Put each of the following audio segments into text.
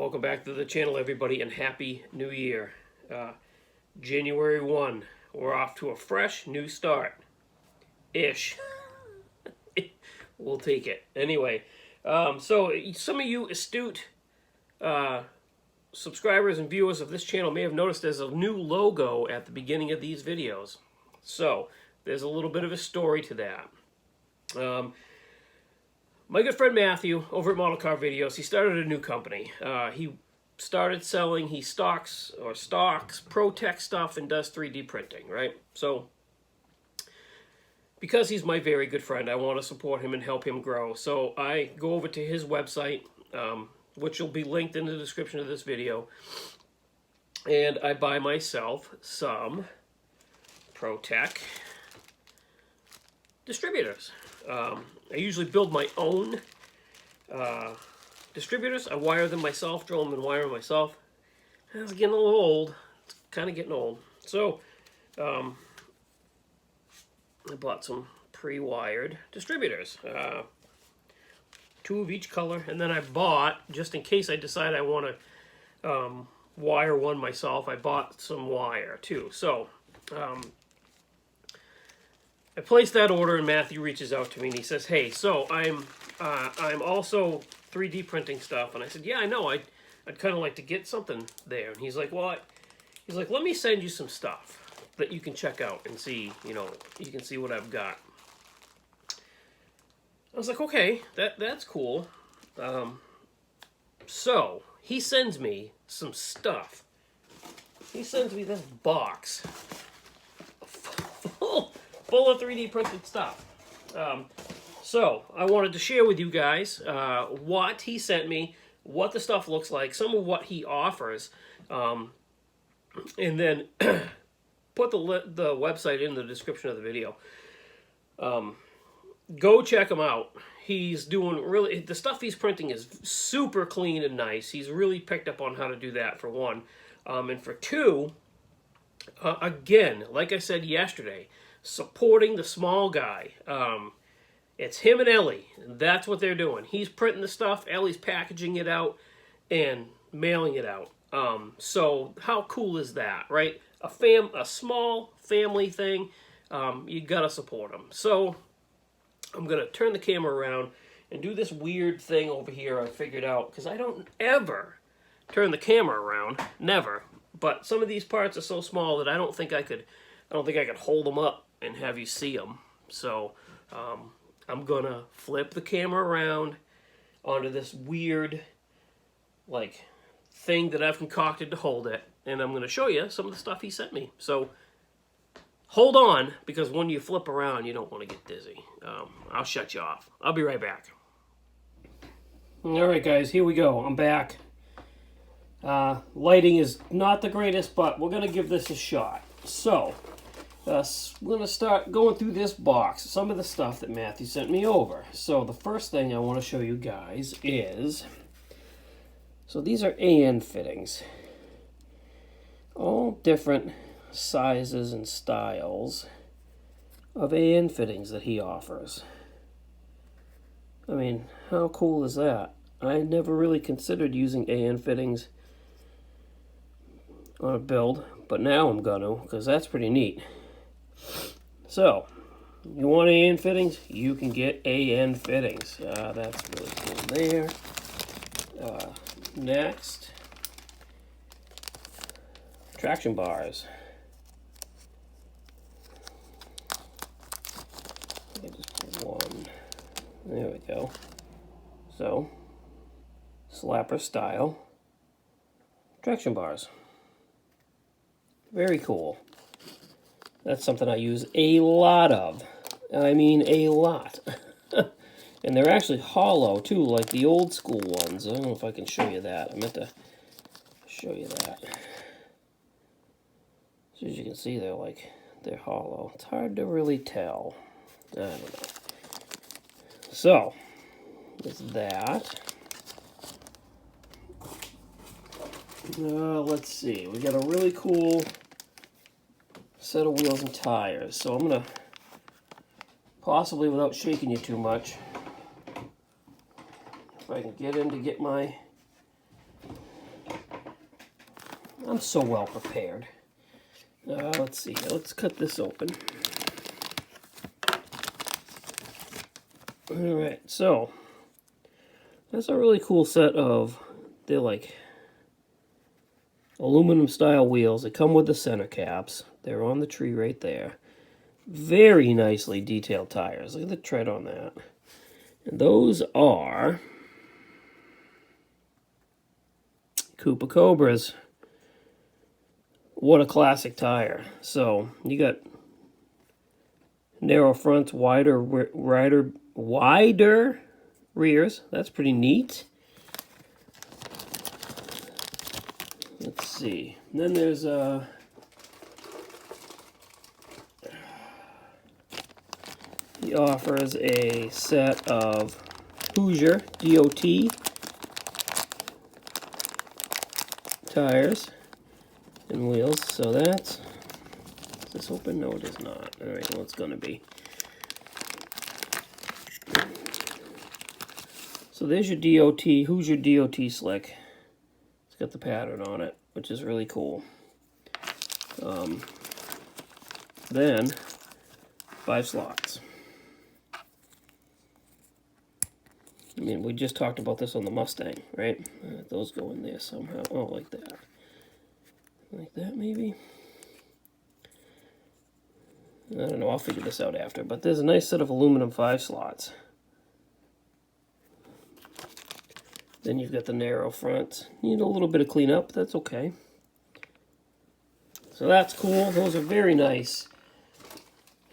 Welcome back to the channel, everybody, and Happy New Year. January 1, we're off to a fresh new start. Ish. We'll take it. Anyway, so some of you astute subscribers and viewers of this channel may have noticed there's a new logo at the beginning of these videos. So, there's a little bit of a story to that. My good friend Matthew, over at Model Car Videos, he started a new company. He started selling, he stocks ProTech stuff and does 3D printing, right? So, because he's my very good friend, I want to support him and help him grow. So I go over to his website, which will be linked in the description of this video, and I buy myself some ProTech distributors. I usually build my own distributors. I wire them myself, drill them and wire them myself. It's getting a little old. It's kind of getting old. So, I bought some pre-wired distributors. 2 of each color. And then I bought, just in case I decide I want to wire one myself, I bought some wire too. So, I placed that order, and Matthew reaches out to me and he says, "Hey, so I'm also 3D printing stuff." And I said, "Yeah, I know. I'd kind of like to get something there." And he's like, "Well, he's like, let me send you some stuff that you can check out and see. You know, you can see what I've got." I was like, "Okay, that's cool." So he sends me some stuff. He sends me this box full of 3D printed stuff. So I wanted to share with you guys what he sent me, what the stuff looks like, some of what he offers, and then put the website in the description of the video. Go check him out. He's doing really, the stuff he's printing is super clean and nice. He's really picked up on how to do that, for one. And for two, again, like I said yesterday, supporting the small guy. It's him and Ellie. That's what they're doing. He's printing the stuff. Ellie's packaging it out and mailing it out. So how cool is that, right? A small family thing. You gotta support them. So I'm gonna turn the camera around and do this weird thing over here I figured out, because I don't ever turn the camera around. Never. But some of these parts are so small that I don't think I could hold them up and have you see them. So I'm gonna flip the camera around onto this weird like thing that I've concocted to hold it, and I'm gonna show you some of the stuff he sent me. So hold on, because when you flip around you don't want to get dizzy. I'll shut you off. I'll be right back. Alright guys, here we go. I'm back. Lighting is not the greatest, but we're gonna give this a shot. So we're going to start going through this box, some of the stuff that Matthew sent me over. So the first thing I want to show you guys is, so these are AN fittings. All different sizes and styles of AN fittings that he offers. I mean, how cool is that? I never really considered using AN fittings on a build, but now I'm gonna, because that's pretty neat. So, you want AN fittings? You can get AN fittings. That's really cool there. Next, traction bars. I just put one. There we go. So, slapper style traction bars. Very cool. That's something I use a lot of. I mean, a lot. And they're actually hollow, too, like the old school ones. I don't know if I can show you that. I meant to show you that. So as you can see, they're hollow. It's hard to really tell. I don't know. So, there's that. Let's see. We got a really cool set of wheels and tires. So I'm going to, possibly without shaking you too much, if I can get in to get my I'm so well prepared. Let's see here. Let's cut this open. Alright, so that's a really cool set of, they're like aluminum style wheels. They come with the center caps. They're on the tree right there. Very nicely detailed tires. Look at the tread on that. And those are Koopa Cobras. What a classic tire. So you got narrow fronts, wider rears. That's pretty neat. Let's see. And then there's he offers a set of Hoosier DOT tires and wheels. So that's, is this open? No, it is not. All right, well, it's going to be. So there's your DOT, Hoosier DOT slick. It's got the pattern on it, which is really cool. Then 5 slots. I mean, we just talked about this on the Mustang, right? Those go in there somehow. Oh, like that. Like that, maybe? I don't know, I'll figure this out after. But there's a nice set of aluminum 5 slots. Then you've got the narrow front. Need a little bit of cleanup, that's okay. So that's cool. Those are very nice.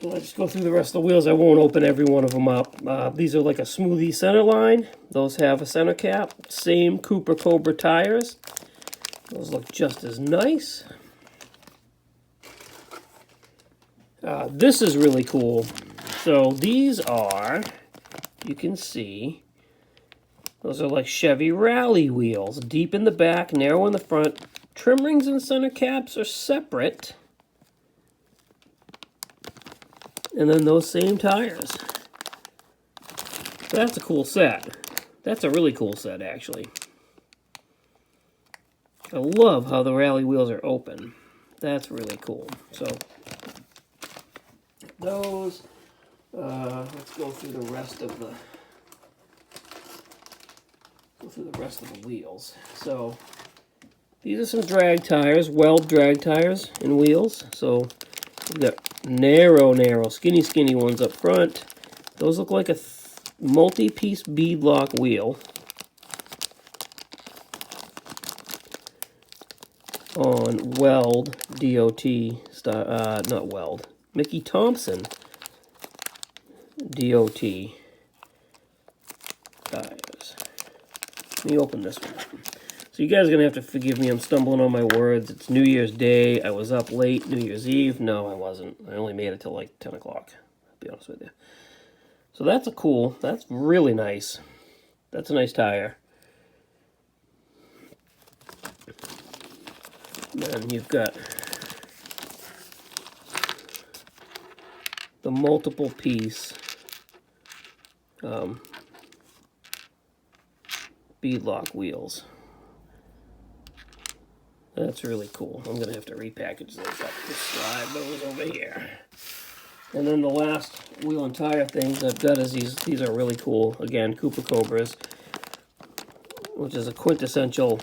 Let's just go through the rest of the wheels. I won't open every one of them up. These are like a smoothie center line. Those have a center cap. Same Koopa Cobra tires. Those look just as nice. This is really cool. So these are, you can see, those are like Chevy Rally wheels. Deep in the back, narrow in the front. Trim rings and center caps are separate. And then those same tires. That's a cool set. That's a really cool set, actually. I love how the Rally wheels are open. That's really cool. So, those, let's go through the rest of the wheels. So, these are some drag tires, weld drag tires and wheels. So, we've got narrow, skinny ones up front. Those look like a multi-piece beadlock wheel on weld DOT style, not weld, Mickey Thompson DOT tires. Let me open this one up. So you guys are going to have to forgive me, I'm stumbling on my words. It's New Year's Day. I was up late. New Year's Eve. No, I wasn't. I only made it till like 10 o'clock. I'll be honest with you. So that's really nice. That's a nice tire. Then you've got the multiple piece beadlock wheels. That's really cool. I'm going to have to repackage those up to slide those over here. And then the last wheel and tire things I've got is these are really cool. Again, Koopa Cobras, which is a quintessential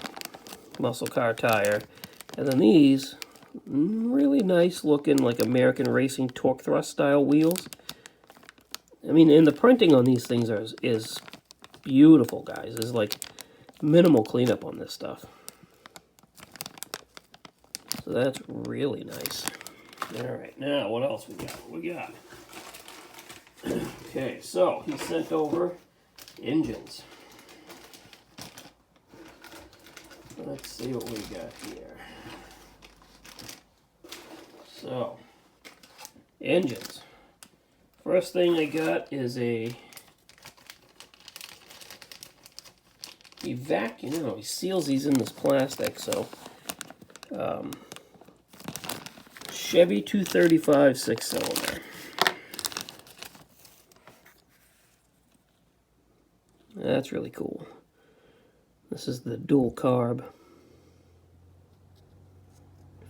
muscle car tire. And then these, really nice looking, like American Racing torque thrust style wheels. I mean, and the printing on these things is beautiful, guys. There's like minimal cleanup on this stuff. So that's really nice. Alright, now what else we got? Okay, so he sent over engines. Let's see what we got here. So, engines. First thing I got is he vacuum, he seals these in this plastic, so Chevy 235 6-cylinder. That's really cool. This is the dual carb.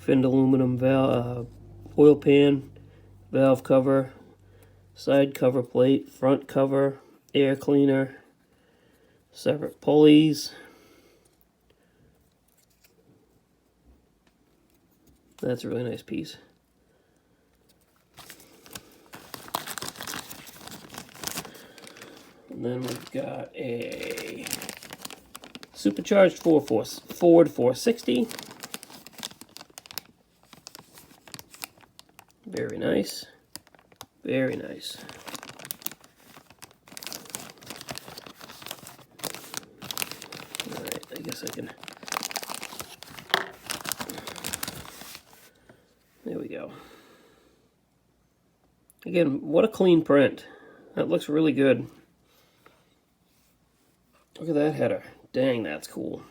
finned aluminum oil pan, valve cover, side cover plate, front cover, air cleaner, separate pulleys. That's a really nice piece. And then we've got a Supercharged Ford 460. Very nice. Very nice. Alright, I guess I can... There we go. Again, what a clean print. That looks really good. Look at that header. Dang, that's cool.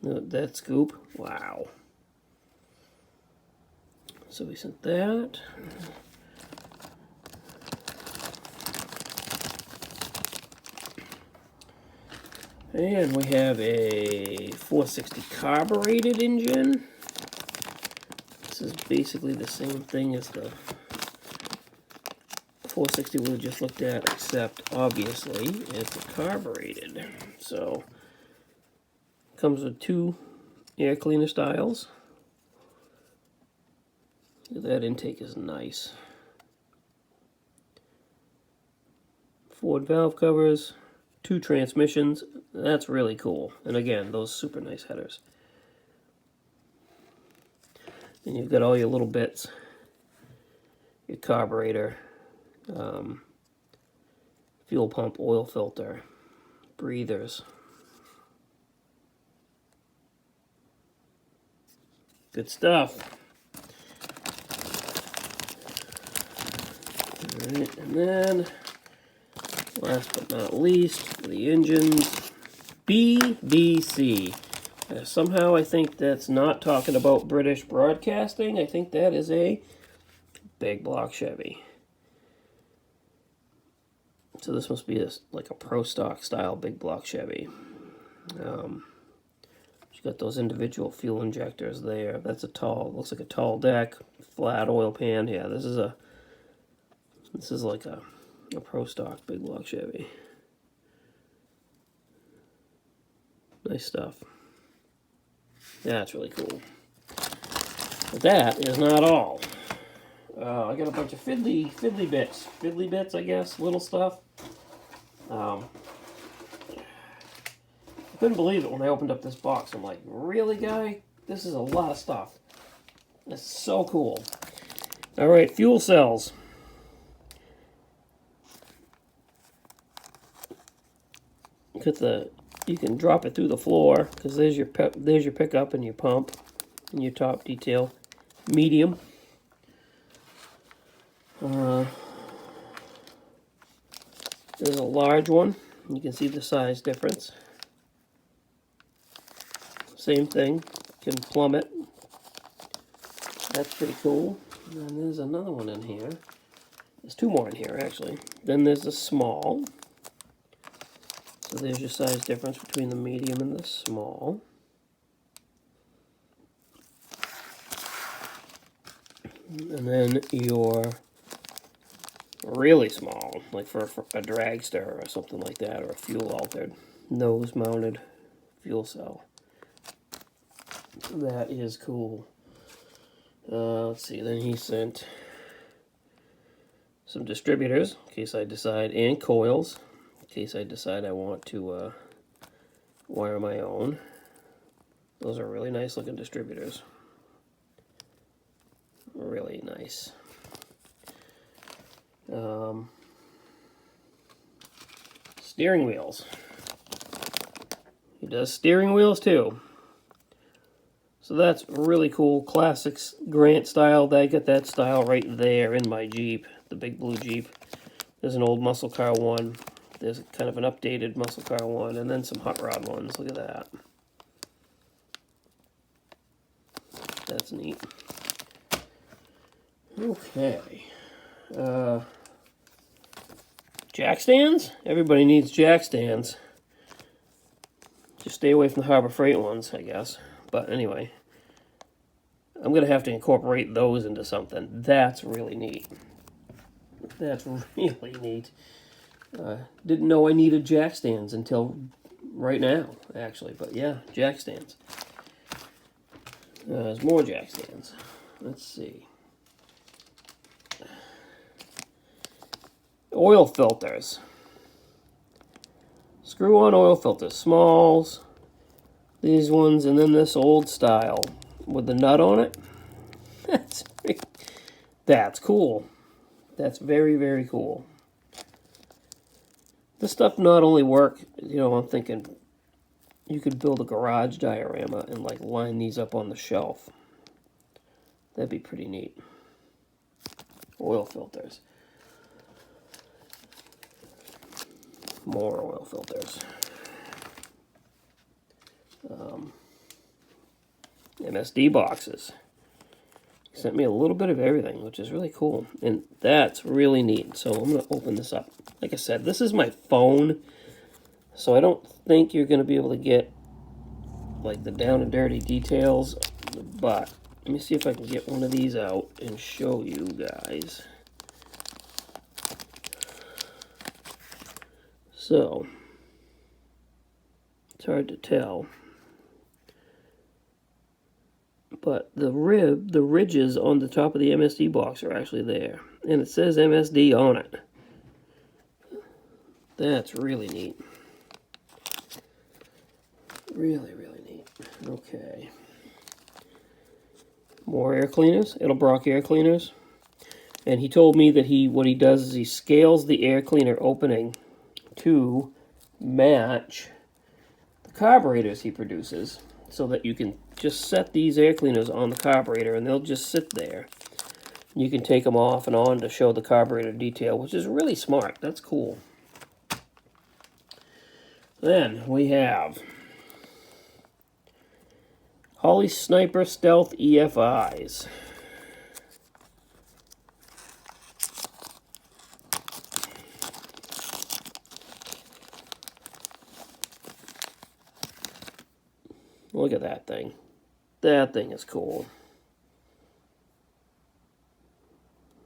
That scoop. Wow. So we sent that. And we have a 460 carbureted engine. This is basically the same thing as the 460 we just looked at, except obviously it's carbureted. So comes with 2 air cleaner styles. That intake is nice. Ford valve covers, 2 transmissions. That's really cool. And again, those super nice headers. And you've got all your little bits. Your carburetor, fuel pump, oil filter, breathers. Good stuff. Alright, and then last but not least, the engines, BBC. Somehow I think that's not talking about British broadcasting. I think that is a big block Chevy. So this must be like a pro stock style big block Chevy. She's got those individual fuel injectors there. That's a tall, looks like a tall deck, flat oil pan. Yeah, this is like a pro stock big block Chevy. Nice stuff. That's really cool. But that is not all. I got a bunch of fiddly bits, I guess, little stuff. I couldn't believe it when I opened up this box. I'm like, really, guy? This is a lot of stuff. That's so cool. All right, fuel cells. Look at you can drop it through the floor because there's your pickup and your pump and your top detail. Medium. There's a large one. You can see the size difference. Same thing. Can plumb it. That's pretty cool. And then there's another one in here. There's 2 more in here, actually. Then there's the small. So there's your size difference between the medium and the small. And then your really small, like for a dragster or something like that, or a fuel altered nose mounted fuel cell. That is cool. Let's see, then he sent some distributors in case I decide, and coils in case I decide I want to wire my own. Those are really nice looking distributors. Really nice. Steering wheels. He does steering wheels too. So that's really cool. Classics Grant style. I got that style right there in my Jeep, the big blue Jeep. There's an old muscle car one. There's kind of an updated muscle car one, and then some hot rod ones. Look at that. That's neat. Okay. Jack stands? Everybody needs jack stands. stay away from the Harbor Freight ones, I guess. But anyway, I'm going to have to incorporate those into something. That's really neat. That's really neat. Didn't know I needed jack stands until right now, actually. But yeah, jack stands. There's more jack stands. Let's see. Oil filters. Screw-on oil filters. Smalls. These ones, and then this old style with the nut on it. That's cool. That's very, very cool. This stuff not only work, you know, I'm thinking you could build a garage diorama and like line these up on the shelf. That'd be pretty neat. Oil filters. More oil filters. MSD boxes. He sent me a little bit of everything, which is really cool. And that's really neat. So I'm going to open this up. Like I said, this is my phone. So I don't think you're going to be able to get like the down and dirty details. But let me see if I can get one of these out and show you guys. So, it's hard to tell. But the ridges on the top of the MSD box are actually there. And it says MSD on it. That's really neat. Really, really neat. Okay. More air cleaners. Edelbrock air cleaners. And he told me that what he does is he scales the air cleaner opening to match the carburetors he produces, so that you can just set these air cleaners on the carburetor and they'll just sit there. You can take them off and on to show the carburetor detail, which is really smart. That's cool. Then we have Holley Sniper Stealth EFIs. Look at that thing. That thing is cool.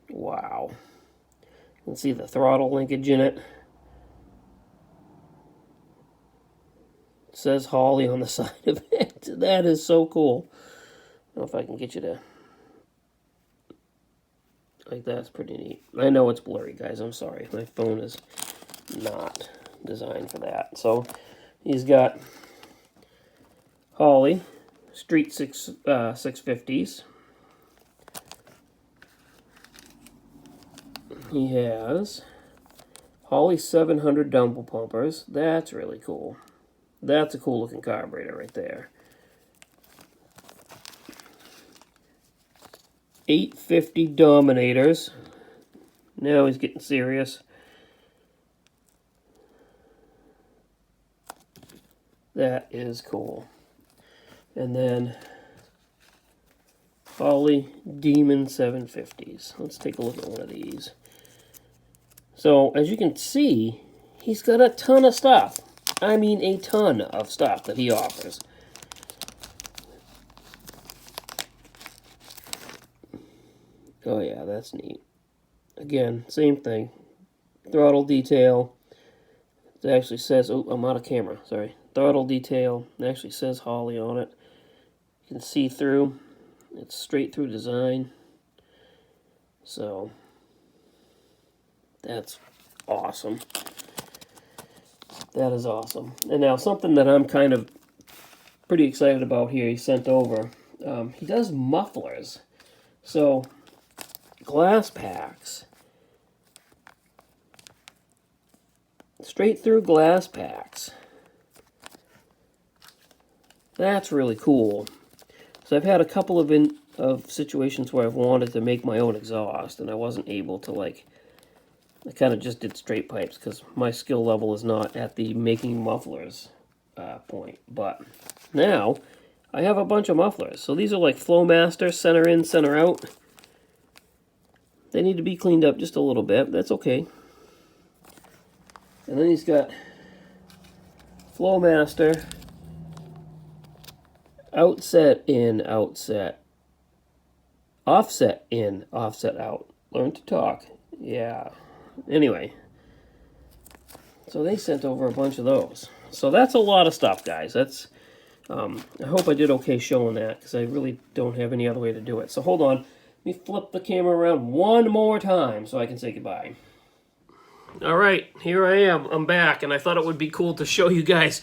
Wow. You can see the throttle linkage in it. It says Holley on the side of it. That is so cool. I don't know if I can get you to... Like, that's pretty neat. I know it's blurry, guys. I'm sorry. My phone is not designed for that. So, he's got Holley Street 650s. He has Holley 700 dumble pumpers. That's really cool. That's a cool looking carburetor right there. 850 Dominators. Now he's getting serious. That is cool. And then Holley Demon 750s. Let's take a look at one of these. So, as you can see, he's got a ton of stuff. I mean, a ton of stuff that he offers. Oh yeah, that's neat. Again, same thing. Throttle detail. It actually says, oh, I'm out of camera, sorry. Throttle detail. It actually says Holley on it. You can see through. It's straight through design. So, that's awesome. That is awesome. And now something that I'm kind of pretty excited about here, he sent over. He does mufflers. So, glass packs. Straight through glass packs. That's really cool. So I've had a couple of situations where I've wanted to make my own exhaust, and I wasn't able to, like, I kind of just did straight pipes because my skill level is not at the making mufflers point. But now I have a bunch of mufflers. So these are like Flowmaster, center in, center out. They need to be cleaned up just a little bit. That's okay. And then he's got Flowmaster outset in, outset. Offset in, offset out. Learn to talk. Yeah. Anyway. So they sent over a bunch of those. So that's a lot of stuff, guys. That's I hope I did okay showing that, because I really don't have any other way to do it. So hold on. Let me flip the camera around one more time so I can say goodbye. All right, here I am. I'm back, and I thought it would be cool to show you guys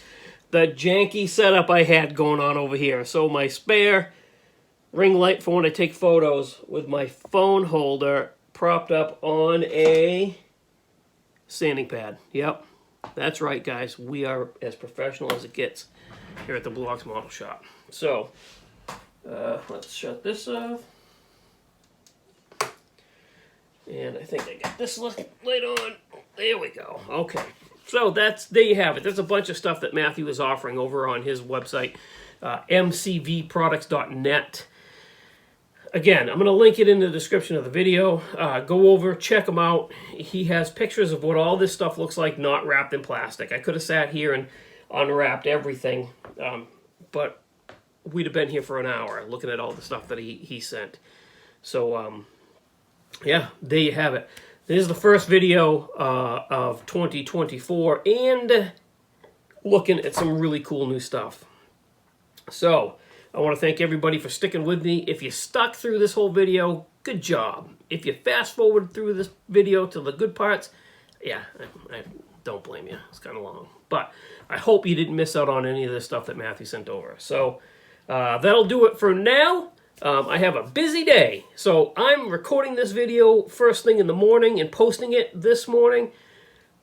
the janky setup I had going on over here. So my spare ring light for when I take photos, with my phone holder propped up on a sanding pad. Yep, that's right, guys. We are as professional as it gets here at the Blue Ox Model Shop. So, let's shut this off. And I think I got this light on. There we go. Okay. So there you have it. There's a bunch of stuff that Matthew is offering over on his website, mcvproducts.net. Again, I'm going to link it in the description of the video. Go over, check him out. He has pictures of what all this stuff looks like, not wrapped in plastic. I could have sat here and unwrapped everything, but we'd have been here for an hour looking at all the stuff that he sent. So, yeah, there you have it. This is the first video of 2024, and looking at some really cool new stuff. So, I want to thank everybody for sticking with me. If you stuck through this whole video, good job. If you fast forward through this video to the good parts, yeah, I don't blame you. It's kind of long. But I hope you didn't miss out on any of the stuff that Matthew sent over. So that'll do it for now. I have a busy day. So I'm recording this video first thing in the morning and posting it this morning.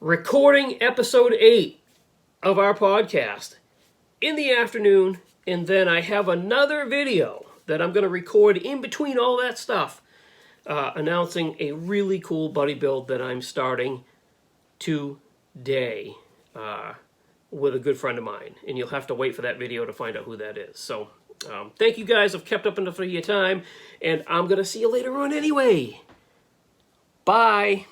Recording episode 8 of our podcast in the afternoon. And then I have another video that I'm going to record in between all that stuff, announcing a really cool buddy build that I'm starting today with a good friend of mine. And you'll have to wait for that video to find out who that is. So thank you guys. I've kept up enough of your time, and I'm going to see you later on anyway. Bye.